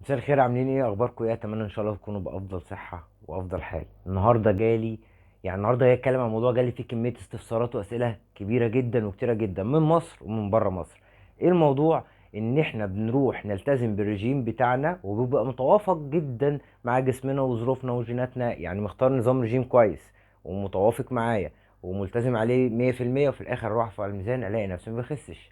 مساء الخير، عاملين ايه؟ اخباركم ايه؟ اتمنى ان شاء الله تكونوا بافضل صحه وافضل حال. النهارده جالي النهارده جاي اتكلم عن موضوع جالي فيه كميه استفسارات واسئله كبيره جدا وكتيره جدا من مصر ومن بره مصر. ايه الموضوع؟ ان احنا بنروح نلتزم بالرجيم بتاعنا وبيبقى متوافق جدا مع جسمنا وظروفنا وجيناتنا، يعني مختار نظام رجيم كويس ومتوافق معايا وملتزم عليه 100%، وفي الاخر اروح على الميزان الاقي نفسي ما بخسش.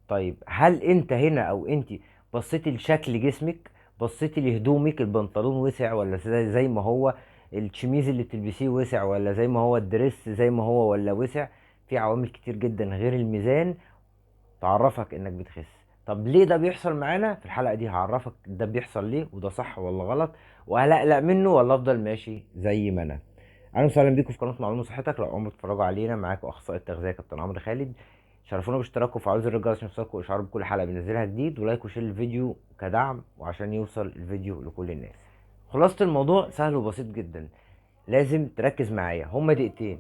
طيب هل انت هنا او انت بصيتي لشكل جسمك؟ بصيتي لهدومك؟ البنطلون وسع ولا زي ما هو؟ الشميز اللي بتلبسيه وسع ولا زي ما هو؟ الدريس زي ما هو ولا وسع؟ في عوامل كتير جدا غير الميزان تعرفك انك بتخس. طب ليه ده بيحصل معانا؟ في الحلقة دي هعرفك ده بيحصل ليه وده صح ولا غلط، وهل اقلق منه ولا افضل ماشي زي ما انا. اهلا وسهلا بيكم في قناه معلومه صحتك. لو اول مره تتفرجوا علينا، معاكم اخصائي التغذيه كابتن عمرو خالد. شرفونا باشتراككم وفعلوا زر الجرس عشان يوصلكوا اشعار بكل حلقه بنزلها جديد، ولايك وشير الفيديو كدعم وعشان يوصل الفيديو لكل الناس. خلاصه الموضوع سهل وبسيط جدا، لازم تركز معايا، هما دقيقتين.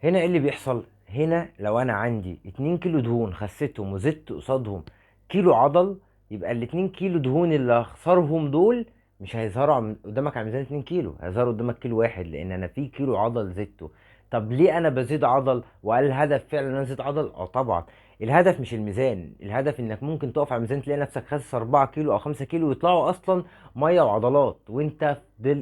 هنا ايه اللي بيحصل؟ هنا لو انا عندي 2 كيلو دهون خسيتهم وزدت قصادهم كيلو عضل، يبقى ال 2 كيلو دهون اللي هخسرهم دول مش هيظهروا قدامك على ميزان 2 كيلو، هيظهروا قدامك كيلو واحد، لان انا في كيلو عضل زدته. طب ليه انا بزيد عضل؟ وهل الهدف فعلا ان انا ازيد عضل؟ اه طبعا. الهدف مش الميزان، الهدف انك ممكن تقف على الميزان تلاقي نفسك خاسس 4 كيلو او 5 كيلو ويطلعوا اصلا ميه وعضلات، وانت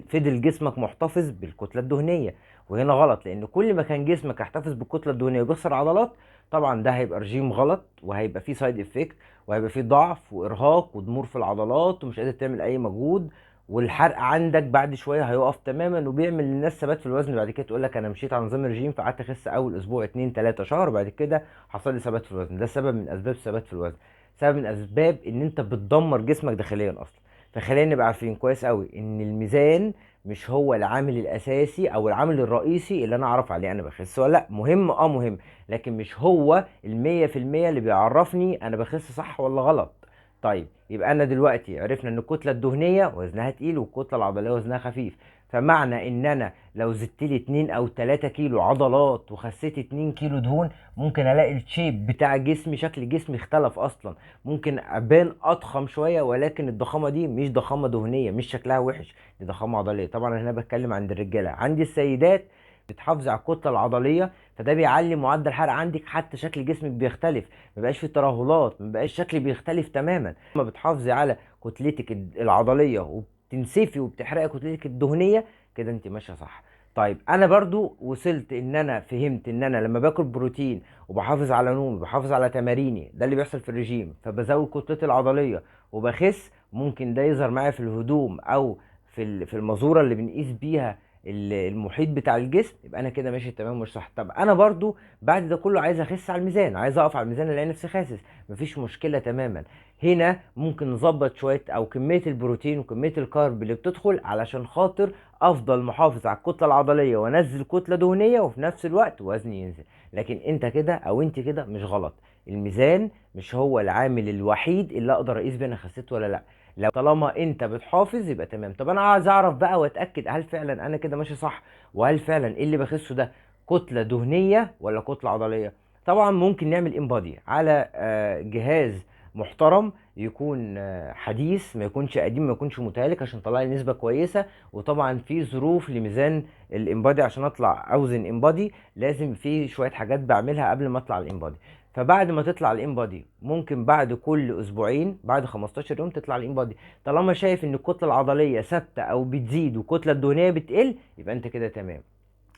فضل جسمك محتفظ بالكتله الدهنيه. وهنا غلط، لان كل ما كان جسمك يحتفظ بالكتله الدهنيه وبيخسر عضلات، طبعا ده هيبقى رجيم غلط وهيبقى فيه سايد افكت، وهيبقى فيه ضعف وارهاق وضمور في العضلات ومش قادر تعمل اي مجهود، والحرق عندك بعد شويه هيقف تماما، وبيعمل للناس ثبات في الوزن. بعد كده تقول لك انا مشيت على نظام رجيم فقعدت اخس اول اسبوع 2 3 شهر، بعد كده حصل لي ثبات في الوزن. ده سبب من اسباب الثبات في الوزن، سبب من اسباب ان انت بتدمر جسمك داخليا اصلا. فخلينا نبقى عارفين كويس قوي ان الميزان مش هو العامل الاساسي او العامل الرئيسي اللي انا اعرف عليه انا بخس ولا لا. مهم، مهم، لكن مش هو 100% اللي بيعرفني انا بخس صح ولا غلط. طيب يبقى انا دلوقتي عرفنا ان الكتله الدهنيه وزنها تقيل والكتله العضليه وزنها خفيف، فمعنى ان انا لو زدت لي 2 او 3 كيلو عضلات وخسيت 2 كيلو دهون، ممكن الاقي الشيب بتاع جسمي، شكل جسمي اختلف اصلا. ممكن ابان اضخم شويه، ولكن الضخامه دي مش ضخامه دهنيه، مش شكلها وحش، دي ضخامه عضليه. طبعا انا هنا بتكلم عند الرجاله. عندي السيدات بتحافظ على الكتله العضليه، فده بيعلي معدل الحرق عندك، حتى شكل جسمك بيختلف، ما بقاش فيه ترهلات، ما بقاش شكلي بيختلف تماما. لما بتحافظي على كتلتك العضليه وبتنسفي وبتحرقي كتلتك الدهنيه، كده انت ماشيه صح. طيب انا برضو وصلت ان انا فهمت ان انا لما باكل بروتين وبحافظ على نومي وبحافظ على تماريني، ده اللي بيحصل في الرجيم، فبزود كتلتي العضليه وبخس. ممكن ده يظهر معايا في الهدوم او في المازوره اللي بنقيس بيها المحيط بتاع الجسم، يبقى انا كده ماشي تمام مش صح. طب انا برضو بعد ده كله عايز اخس على الميزان، عايز اقف على الميزان الاقي نفسي خاسس، مفيش مشكله تماما. هنا ممكن نظبط شويه او كميه البروتين وكميه الكارب اللي بتدخل علشان خاطر افضل محافظ على الكتله العضليه وانزل كتله دهنيه وفي نفس الوقت وزني ينزل. لكن انت كده او انت كده مش غلط. الميزان مش هو العامل الوحيد اللي اقدر اقيس بيه انا خسيت ولا لا. لو طالما انت بتحافظ يبقى تمام. طب انا عايز اعرف بقى واتاكد هل فعلا انا كده ماشي صح، وهل فعلا ايه اللي بخسه ده كتله دهنيه ولا كتله عضليه. طبعا ممكن نعمل انبادي على جهاز محترم، يكون حديث، ما يكونش قديم، ما يكونش متهالك، عشان طلع لي نسبه كويسه. وطبعا في ظروف لميزان الانبادي، عشان اطلع اوزن انبادي لازم في شويه حاجات بعملها قبل ما اطلع الانبادي. فبعد ما تطلع الانبادي ممكن بعد كل اسبوعين، بعد 15 يوم تطلع الانبادي. طالما شايف ان الكتله العضليه ثابته او بتزيد والكتله الدهنيه بتقل، يبقى انت كده تمام.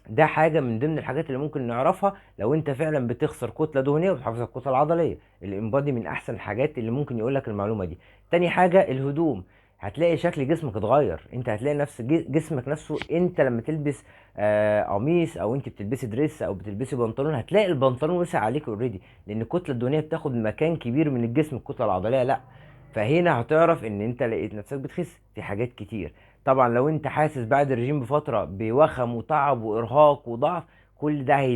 ده حاجه من ضمن الحاجات اللي ممكن نعرفها لو انت فعلا بتخسر كتله دهنيه وبتحافظ على الكتله العضليه. الانبادي من احسن الحاجات اللي ممكن يقول لك المعلومه دي. تاني حاجه الهدوم. هتلاقي شكل جسمك اتغير، انت هتلاقي نفس جسمك نفسه. انت لما تلبس قميص او انت بتلبسي دريس او بتلبسي بنطلون، هتلاقي البنطلون وسع عليك اوريدي، لان الكتله الدهنيه بتاخد مكان كبير من الجسم، الكتله العضليه لا. فهنا هتعرف ان انت لقيت نفسك بتخس في حاجات كتير. طبعا لو انت حاسس بعد الرجيم بفتره بوخم وتعب وارهاق وضعف، كل ده هي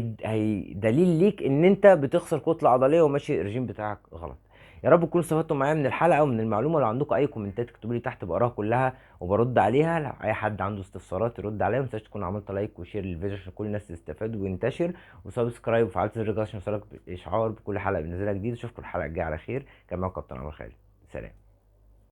دليل ليك ان انت بتخسر كتله عضليه وماشي الرجيم بتاعك غلط. يا رب تكونوا استفدتوا معايا من الحلقه ومن المعلومه. لو عندكم اي كومنتات اكتبوا لي تحت، بقراها كلها وبرد عليها. لو اي حد عنده استفسارات يرد عليا. ما تنساش تكون عملت لايك وشير للفيديو عشان كل الناس تستفاد وينتشر، وسبسكرايب وفعلت زر الجرس عشان يوصلك اشعار بكل حلقه بنزلها جديد. اشوفكم الحلقه الجايه على خير. كان معاكم كابتن عمرو خالد. سلام.